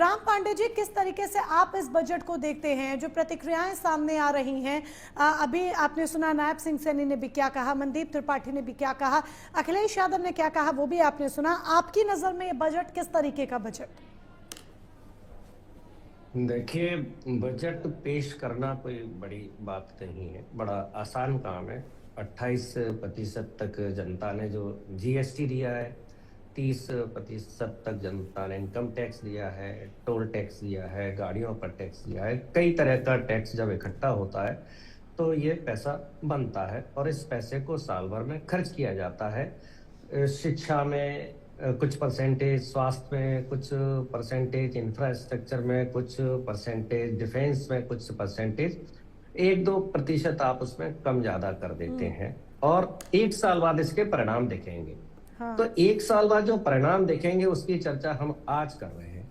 राम पांडे जी, किस तरीके से आप इस बजट को देखते हैं? जो प्रतिक्रियाएं सामने आ रही हैं, अभी आपने सुना नायब सिंह सैनी ने भी क्या कहा, मनदीप त्रिपाठी ने भी क्या कहा, अखिलेश यादव ने क्या कहा, वो भी आपने सुना। आपकी नजर में ये बजट किस तरीके का बजट? देखिए, बजट पेश करना कोई बड़ी बात नहीं है, बड़ा आसान काम है। 28% तक जनता ने जो जीएसटी दिया है, 30% तक जनता ने इनकम टैक्स दिया है, टोल टैक्स दिया है, गाड़ियों पर टैक्स दिया है। कई तरह का टैक्स जब इकट्ठा होता है तो ये पैसा बनता है और इस पैसे को साल भर में खर्च किया जाता है। शिक्षा में कुछ परसेंटेज, स्वास्थ्य में कुछ परसेंटेज, इंफ्रास्ट्रक्चर में कुछ परसेंटेज, डिफेंस में कुछ परसेंटेज, 1-2% आप उसमें कम ज्यादा कर देते हैं और एक साल बाद इसके परिणाम देखेंगे। हाँ। तो एक साल बाद जो परिणाम देखेंगे उसकी चर्चा हम आज कर रहे हैं।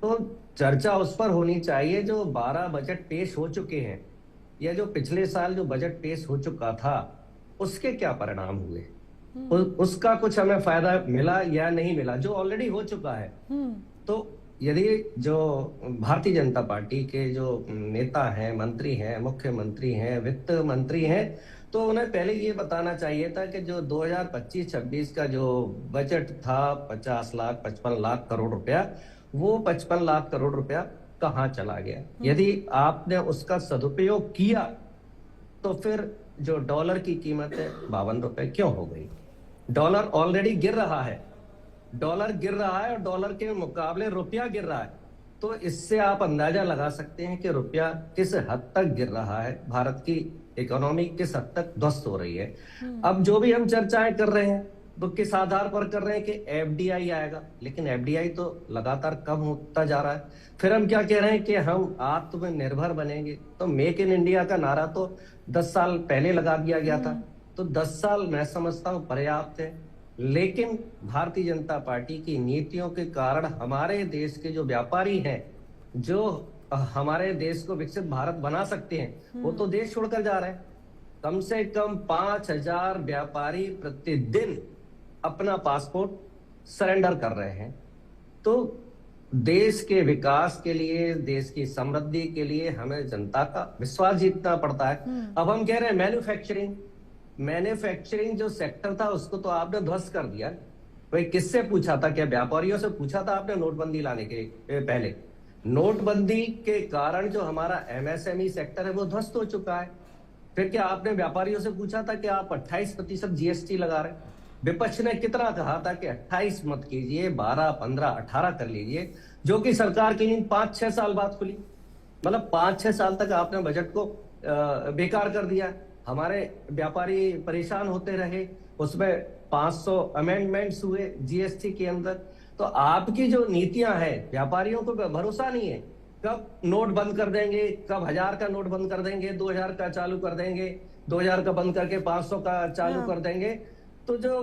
तो चर्चा उस पर होनी चाहिए जो 12 बजट पेश हो चुके हैं या जो पिछले साल जो बजट पेश हो चुका था उसके क्या परिणाम हुए, उसका कुछ हमें फायदा मिला या नहीं मिला, जो ऑलरेडी हो चुका है। तो यदि जो भारतीय जनता पार्टी के जो नेता हैं, मंत्री हैं, मुख्यमंत्री हैं, वित्त मंत्री हैं, तो उन्हें पहले ये बताना चाहिए था कि जो 2025-26 का जो बजट था 50 लाख 55 लाख करोड़ रुपया, वो 55 लाख करोड़ रुपया कहाँ चला गया। यदि आपने उसका सदुपयोग किया तो फिर जो डॉलर की कीमत है 52 रुपए क्यों हो गई? डॉलर ऑलरेडी गिर रहा है, डॉलर गिर रहा है और डॉलर के मुकाबले रुपया गिर रहा है। तो इससे आप अंदाजा लगा सकते हैं कि रुपया किस हद तक गिर रहा है, भारत की इकोनॉमी किस हद तक ध्वस्त हो रही है। अब जो भी हम चर्चाएं कर रहे हैं तो किस आधार पर कर रहे हैं कि एफडीआई आएगा, लेकिन एफडीआई तो लगातार कम होता जा रहा है। फिर हम क्या कह रहे हैं कि हम आत्मनिर्भर बनेंगे, तो मेक इन इंडिया का नारा तो 10 साल पहले लगा दिया गया था। तो 10 साल मैं समझता हूं पर्याप्त है, लेकिन भारतीय जनता पार्टी की नीतियों के कारण हमारे देश के जो व्यापारी हैं, जो हमारे देश को विकसित भारत बना सकते हैं, वो तो देश छोड़कर जा रहे हैं। कम से कम 5000 व्यापारी प्रतिदिन अपना पासपोर्ट सरेंडर कर रहे हैं। तो देश के विकास के लिए, देश की समृद्धि के लिए हमें जनता का विश्वास जीतना पड़ता है। अब हम कह रहे हैं मैन्युफैक्चरिंग जो सेक्टर था उसको तो आपने ध्वस्त कर दिया। भाई किससे पूछा था? क्या व्यापारियों से पूछा था आपने नोटबंदी लाने के पहले? नोटबंदी के कारण जो हमारा एमएसएमई सेक्टर है वो ध्वस्त हो चुका है। फिर क्या आपने व्यापारियों से पूछा था कि आप 28% जीएसटी लगा रहे? विपक्ष ने कितना कहा था कि 28 मत कीजिए, 12, 15, 18 कर लीजिए, जो कि सरकार की नींद 5-6 साल बाद खुली। मतलब 5-6 साल तक आपने बजट को बेकार कर दिया। हमारे व्यापारी परेशान होते रहे, उसमें 500 अमेंडमेंट्स हुए जीएसटी के अंदर। तो आपकी जो नीतियां हैं, व्यापारियों को भरोसा नहीं है। कब नोट बंद कर देंगे, कब 1000 का नोट बंद कर देंगे, 2000 का चालू कर देंगे, 2000 का बंद करके 500 का चालू कर देंगे। तो जो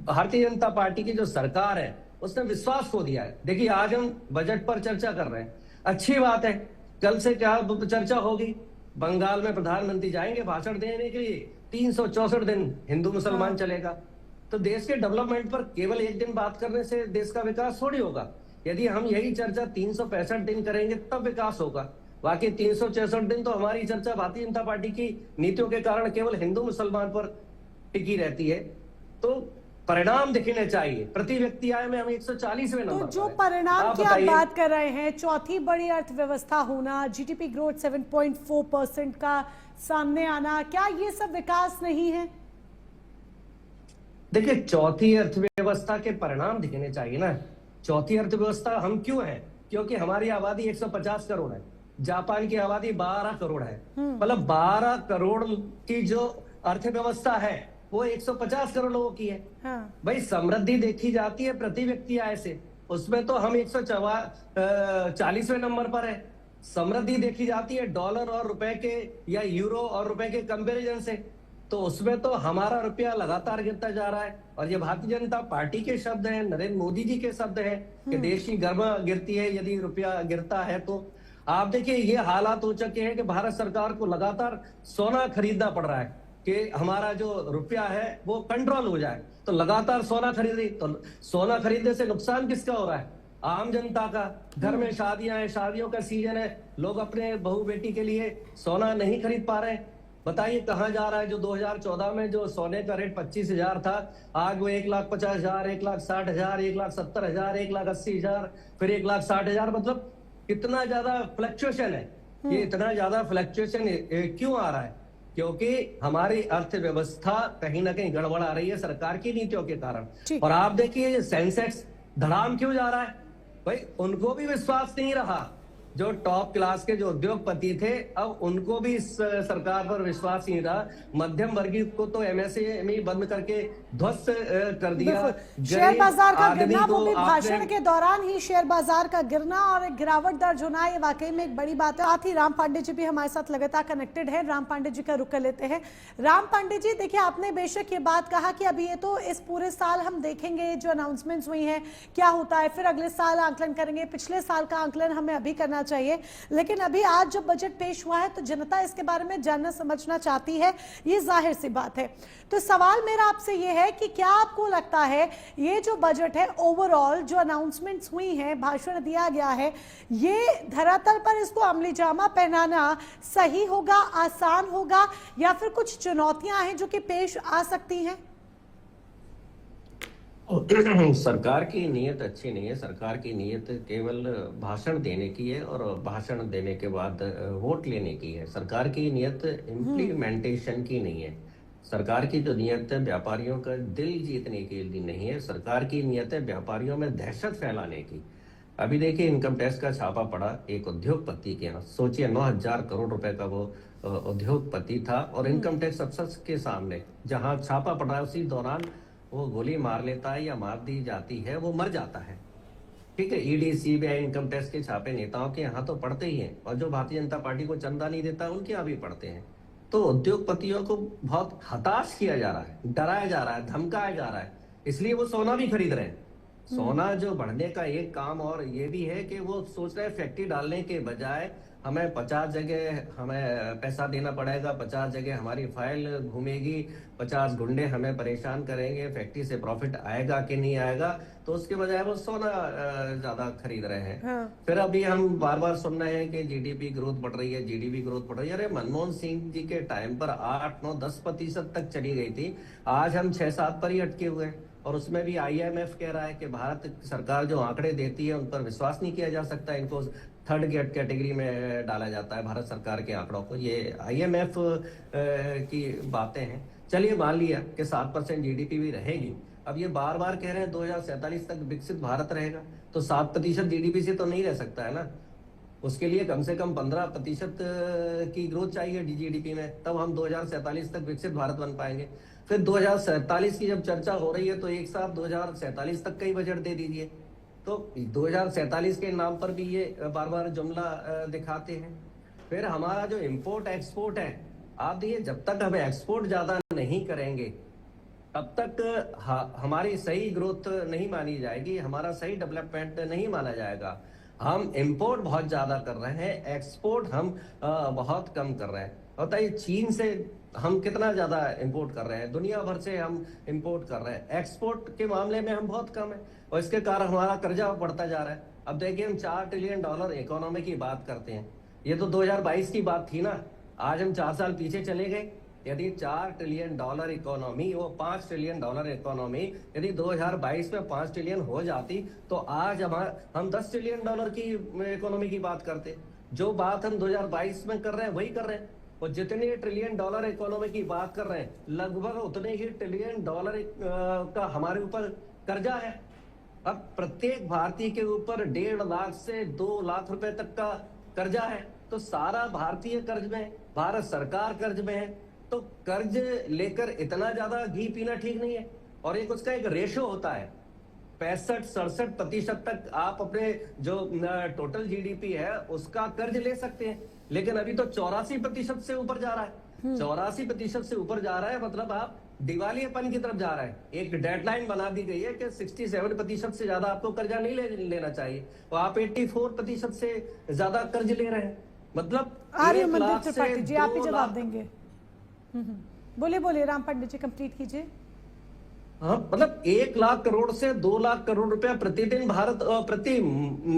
भारतीय जनता पार्टी की जो सरकार है उसने विश्वास खो दिया है। देखिए, आज हम बजट पर चर्चा कर रहे हैं, अच्छी बात है। कल से क्या चर्चा होगी? बंगाल में प्रधानमंत्री जाएंगे भाषण देने के लिए, 364 दिन हिंदू मुसलमान चलेगा। तो देश के डेवलपमेंट पर केवल एक दिन बात करने से देश का विकास थोड़ी होगा। यदि हम यही चर्चा 365 दिन करेंगे तब विकास होगा। बाकी 366 दिन तो हमारी चर्चा भारतीय जनता पार्टी की नीतियों के कारण केवल हिंदू मुसलमान पर टिकी रहती है। तो परिणाम दिखने चाहिए। प्रति व्यक्ति आय में हम 140वें नंबर। तो जो परिणाम की आप बात कर रहे हैं, चौथी बड़ी अर्थव्यवस्था होना, जीडीपी ग्रोथ 7.4% का सामने आना, क्या ये सब विकास नहीं है? देखिए, चौथी अर्थव्यवस्था के परिणाम दिखने चाहिए ना। चौथी अर्थव्यवस्था हम क्यों हैं? क्योंकि हमारी आबादी 150 करोड़ है, जापान की आबादी 12 करोड़ है। मतलब 12 करोड़ की जो अर्थव्यवस्था है वो 150 करोड़ लोगों की है। भाई समृद्धि देखी जाती है प्रति व्यक्ति आय से, उसमें तो हम 140वें नंबर पर है। समृद्धि देखी जाती है डॉलर और रुपए के या यूरो और रुपए के कंपैरिजन से, तो उसमें तो हमारा रुपया लगातार गिरता जा रहा है। और ये भारतीय जनता पार्टी के शब्द हैं, नरेंद्र मोदी जी के शब्द हैं कि देश की गर्मा गिरती है यदि रुपया गिरता है। तो आप देखिए, ये हालात हो चुके हैं कि भारत सरकार को लगातार सोना खरीदना पड़ रहा है कि हमारा जो रुपया है वो कंट्रोल हो जाए। तो लगातार सोना खरीद रही, तो सोना खरीदने से नुकसान किसका हो रहा है? आम जनता का घर में शादियां हैं, शादियों का सीजन है, लोग अपने बहू बेटी के लिए सोना नहीं खरीद पा रहे हैं। बताइए कहाँ जा रहा है? जो 2014 में जो सोने का रेट 25,000 था, आज वो 1,50,000, 1,60,000, 1,70,000, 1,80,000, फिर 1,60,000। मतलब कितना ज्यादा फ्लक्चुएशन है। ये इतना ज्यादा फ्लक्चुएशन क्यों आ रहा है? क्योंकि हमारी अर्थव्यवस्था कहीं ना कहीं गड़बड़ आ रही है सरकार की नीतियों के कारण। और आप देखिए ये सेंसेक्स धड़ाम क्यों जा रहा है? भाई उनको भी विश्वास नहीं रहा, जो टॉप क्लास के जो उद्योगपति थे, अब उनको भी इस सरकार पर विश्वास नहीं रहा। मध्यम वर्गीय को तो एमएसएमई बंद करके ध्वस्त कर दिया। शेयर बाजार का गिरना, वो भी भाषण के दौरान ही शेयर बाजार का गिरना और गिरावट दर्ज होना, ये वाकई में एक बड़ी बात है। साथ ही राम पांडे जी भी हमारे साथ लगातार कनेक्टेड है। राम पांडे जी का रुख कर लेते हैं। राम पांडे जी, देखिए आपने बेशक ये बात कहा कि अभी ये तो इस पूरे साल हम देखेंगे जो अनाउंसमेंट्स हुई हैं क्या होता है, फिर अगले साल आकलन करेंगे। पिछले साल का आकलन हमें अभी करना चाहिए, लेकिन अभी आज जब बजट पेश हुआ है तो जनता इसके बारे में जानना समझना चाहती है, ये जाहिर सी बात है। तो सवाल मेरा आपसे ये है कि क्या आपको लगता है ये जो बजट है, ओवरऑल जो अनाउंसमेंट्स हुई हैं, भाषण दिया गया है, ये धरातल पर इसको अमली जामा पहनाना सही होगा, आसान होगा, या फिर कुछ चुनौतियां हैं जो कि पेश आ सकती हैं? सरकार की नीयत अच्छी नहीं है। सरकार की नीयत केवल भाषण देने की है और भाषण देने के बाद वोट लेने की है। सरकार की नीयत इम्प्लीमेंटेशन की नहीं है। सरकार की जो नीयत है व्यापारियों का दिल जीतने के लिए नहीं है। सरकार की नीयत है व्यापारियों में दहशत फैलाने की। अभी देखिए इनकम टैक्स का छापा पड़ा एक उद्योगपति के यहाँ। सोचिए 9,000 करोड़ रुपए का वो उद्योगपति था और इनकम टैक्स अफसर के सामने जहां छापा पड़ा उसी दौरान वो गोली मार लेता है या मार दी जाती है, वो मर जाता है। ठीक है, ईडी सीबीआई इनकम टैक्स के छापे नेताओं के यहाँ तो पड़ते ही हैं, और जो भारतीय जनता पार्टी को चंदा नहीं देता उनके यहाँ भी पड़ते हैं। तो उद्योगपतियों को बहुत हताश किया जा रहा है, डराया जा रहा है, धमकाया जा रहा है, इसलिए वो सोना भी खरीद रहे हैं। सोना जो बढ़ने का एक काम और ये भी है कि वो सोच रहे हैं फैक्ट्री डालने के बजाय हमें 50 जगह हमें पैसा देना पड़ेगा, 50 जगह हमारी फाइल घूमेगी, 50 गुंडे हमें परेशान करेंगे, फैक्ट्री से प्रॉफिट आएगा कि नहीं आएगा, तो उसके बजाय वो सोना ज्यादा खरीद रहे हैं। हाँ। फिर अभी हम बार बार सुन रहे हैं कि जीडीपी ग्रोथ बढ़ रही है, जीडीपी ग्रोथ बढ़ रही है। अरे मनमोहन सिंह जी के टाइम पर 8, 9, 10% तक चली गई थी, आज हम 6-7 पर ही अटके हुए हैं। और उसमें भी आईएमएफ कह रहा है कि भारत सरकार जो आंकड़े देती है उन पर विश्वास नहीं किया जा सकता, इनको थर्ड कैटेगरी में डाला जाता है भारत सरकार के आंकड़ों को। ये आईएमएफ की बातें हैं। चलिए मान लिया कि 7% जीडीपी भी रहेगी। अब ये बार बार कह रहे हैं 2047 तक विकसित भारत रहेगा, तो 7% जीडीपी से तो नहीं रह सकता है ना। उसके लिए कम से कम 15% की ग्रोथ चाहिए जीडीपी में, तब हम 2047 तक विकसित भारत बन पाएंगे। फिर 2047 की जब चर्चा हो रही है तो एक साथ 2047 तक का ही बजट दे दीजिए। तो 2047 के नाम पर भी ये बार बार जुमला दिखाते हैं। फिर हमारा जो इंपोर्ट एक्सपोर्ट है, आप देखिए जब तक हम एक्सपोर्ट ज्यादा नहीं करेंगे तब तक हमारी सही ग्रोथ नहीं मानी जाएगी, हमारा सही डेवलपमेंट नहीं माना जाएगा। हम इंपोर्ट बहुत ज्यादा कर रहे हैं, एक्सपोर्ट हम बहुत कम कर रहे हैं। बताइए चीन से हम कितना ज्यादा इंपोर्ट कर रहे हैं, दुनिया भर से हम इंपोर्ट कर रहे हैं, एक्सपोर्ट के मामले में हम बहुत कम है, और इसके कारण हमारा कर्जा बढ़ता जा रहा है। अब देखिए हम $4 ट्रिलियन इकोनॉमी की बात करते हैं, ये तो 2022 की बात थी ना, आज हम 4 साल पीछे चले गए। यदि $4 ट्रिलियन इकोनॉमी, वो $5 ट्रिलियन इकोनॉमी यदि 2022 में 5 ट्रिलियन हो जाती तो आज हम $10 ट्रिलियन की इकोनॉमी की बात करते। जो बात हम 2022 में कर रहे हैं वही कर रहे हैं, और जितने $1 ट्रिलियन इकोनॉमी की बात कर रहे हैं लगभग उतने ही $1 ट्रिलियन का हमारे ऊपर कर्जा है। अब प्रत्येक भारतीय के ऊपर 1.5 लाख से 2 लाख रुपए तक का कर्जा है, तो सारा भारतीय कर्ज में, भारत सरकार कर्ज में है। तो कर्ज लेकर इतना ज्यादा घी पीना ठीक नहीं है। और एक उसका एक रेशो होता है, 65-67% तक आप अपने जो टोटल जीडीपी है उसका कर्ज ले सकते हैं, लेकिन अभी तो 84% से ऊपर जा रहा है। 84% से ऊपर जा रहा है, मतलब आप दिवालियेपन की तरफ जा रहा है। एक डेडलाइन बना दी गई है कि 67% से ज्यादा आपको कर्जा नहीं लेना चाहिए, तो आप 84% से ज्यादा कर्ज ले रहे हैं। मतलब मनदीप त्रिपाठी जी आप ही जवाब देंगे। बोलिए राम पांडे जी, कंप्लीट कीजिए। हाँ, मतलब 1 लाख करोड़ से 2 लाख करोड़ रुपया प्रतिदिन प्रति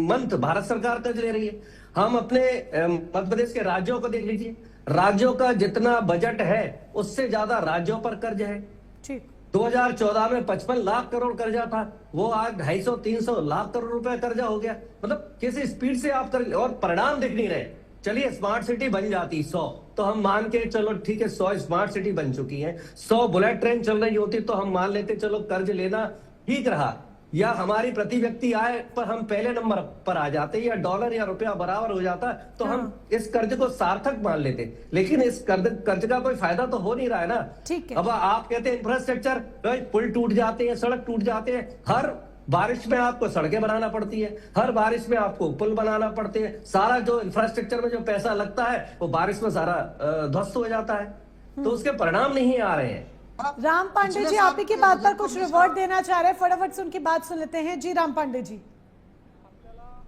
मंथ भारत सरकार कर्ज ले रही है। हम अपने मध्य प्रदेश के राज्यों को देख लीजिए, राज्यों का जितना बजट है उससे ज्यादा राज्यों पर कर्ज है। ठीक। 2014 में 55 लाख करोड़ कर्जा था, वो आज 250-300 लाख करोड़ रुपए कर्जा हो गया। मतलब किस स्पीड से आप कर, और परिणाम दिख नहीं रहे। चलिए स्मार्ट सिटी बन जाती 100, तो हम मान के चलो ठीक है 100 स्मार्ट सिटी बन चुकी है, 100 बुलेट ट्रेन चल रही होती तो हम मान लेते चलो कर्ज लेना ठीक रहा, या हमारी प्रति व्यक्ति आय पर हम पहले नंबर पर आ जाते, या डॉलर या रुपया बराबर हो जाता, तो हम इस कर्ज को सार्थक मान लेते। लेकिन इस कर्ज का कोई फायदा तो हो नहीं रहा है ना। ठीक है। अब आप कहते हैं इंफ्रास्ट्रक्चर, पुल टूट जाते हैं, सड़क टूट जाते हैं, हर बारिश में आपको सड़कें बनाना पड़ती है, हर बारिश में आपको पुल बनाना पड़ते हैं, सारा जो इंफ्रास्ट्रक्चर में जो पैसा लगता है वो बारिश में सारा ध्वस्त हो जाता है, तो उसके परिणाम नहीं आ रहे हैं। राम पांडे जी, आप ही की बात पर कुछ रिवर्ट देना चाह रहे हैं, फटाफट से उनकी बात सुन लेते हैं। जी राम पांडे जी।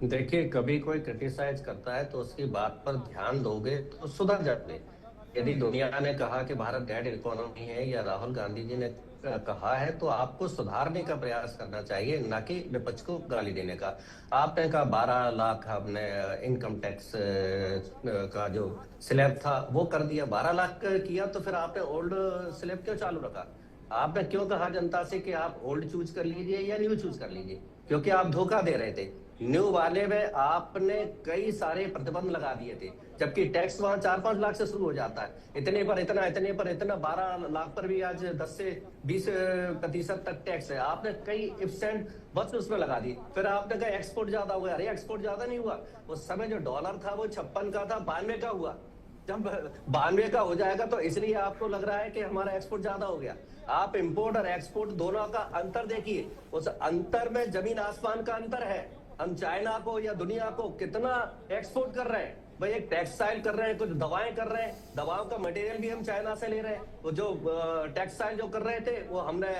देखिए, कभी कोई क्रिटिसाइज करता है तो उसकी बात पर ध्यान दोगे तो सुधर जाते। यदि दुनिया ने कहा कि भारत डेड इकोनॉमी है, या राहुल गांधी जी ने कहा है, तो आपको सुधारने का प्रयास करना चाहिए, ना कि विपक्ष को गाली देने का। आपने कहा 12 लाख हमने इनकम टैक्स का जो स्लैब था वो कर दिया, 12 लाख किया, तो फिर आपने ओल्ड स्लैब क्यों चालू रखा? आपने क्यों कहा जनता से कि आप ओल्ड चूज कर लीजिए या न्यू चूज कर लीजिए? क्योंकि आप धोखा दे रहे थे। न्यू वाले में आपने कई सारे प्रतिबंध लगा दिए थे, जबकि टैक्स वहां 4-5 लाख से शुरू हो जाता है, इतने पर इतना, इतने पर इतना, 12 लाख पर भी आज 10 से 20% तक टैक्स है। आपने कई इफ्स एंड बट्स उसमें लगा दी। फिर आपने कहा एक्सपोर्ट ज्यादा हो गया। अरे एक्सपोर्ट ज्यादा नहीं हुआ, उस समय जो डॉलर था वो 56 का था, 92 का हुआ। जब 92 का हो जाएगा तो इसलिए आपको लग रहा है कि हमारा एक्सपोर्ट ज्यादा हो गया। आप इंपोर्ट और एक्सपोर्ट दोनों का अंतर देखिए, उस अंतर में जमीन आसमान का अंतर है। हम चाइना को या दुनिया को कितना एक्सपोर्ट कर रहे हैं भाई, एक टेक्सटाइल कर रहे हैं, कुछ दवाएं कर रहे हैं, दवाओं का मटेरियल भी हम चाइना से ले रहे हैं। वो जो टेक्सटाइल जो कर रहे थे वो हमने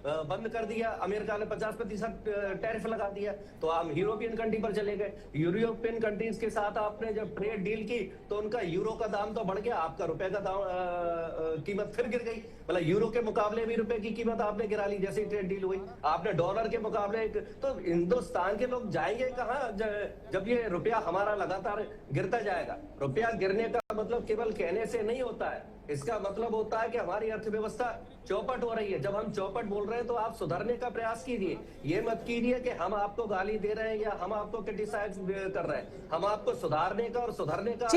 बंद कर दिया, अमेरिका ने 50% टैरिफ लगा दिया, तो हम यूरोपियन कंट्री पर चले गए। यूरोपियन कंट्रीज के साथ आपने जब ट्रेड डील की तो उनका यूरो का दाम तो बढ़ गया, आपका रुपए का दाम कीमत फिर गिर गई। मतलब यूरो के मुकाबले भी रुपए की कीमत आपने गिरा ली जैसे ट्रेड डील हुई। आपने डॉलर के मुकाबले, तो हिंदुस्तान के लोग जाएंगे कहाँ जब ये रुपया हमारा लगातार गिरता जाएगा? रुपया गिरने का मतलब केवल कहने से नहीं होता है, इसका मतलब होता है कि हमारी अर्थव्यवस्था चौपट हो रही है। जब हम चौपट बोल रहे हैं तो आप सुधरने का प्रयास कीजिए, ये मत कीजिए कि हम आपको गाली दे रहे हैं या हम आपको क्रिटिसाइज कर रहे हैं। हम आपको सुधारने का और सुधरने का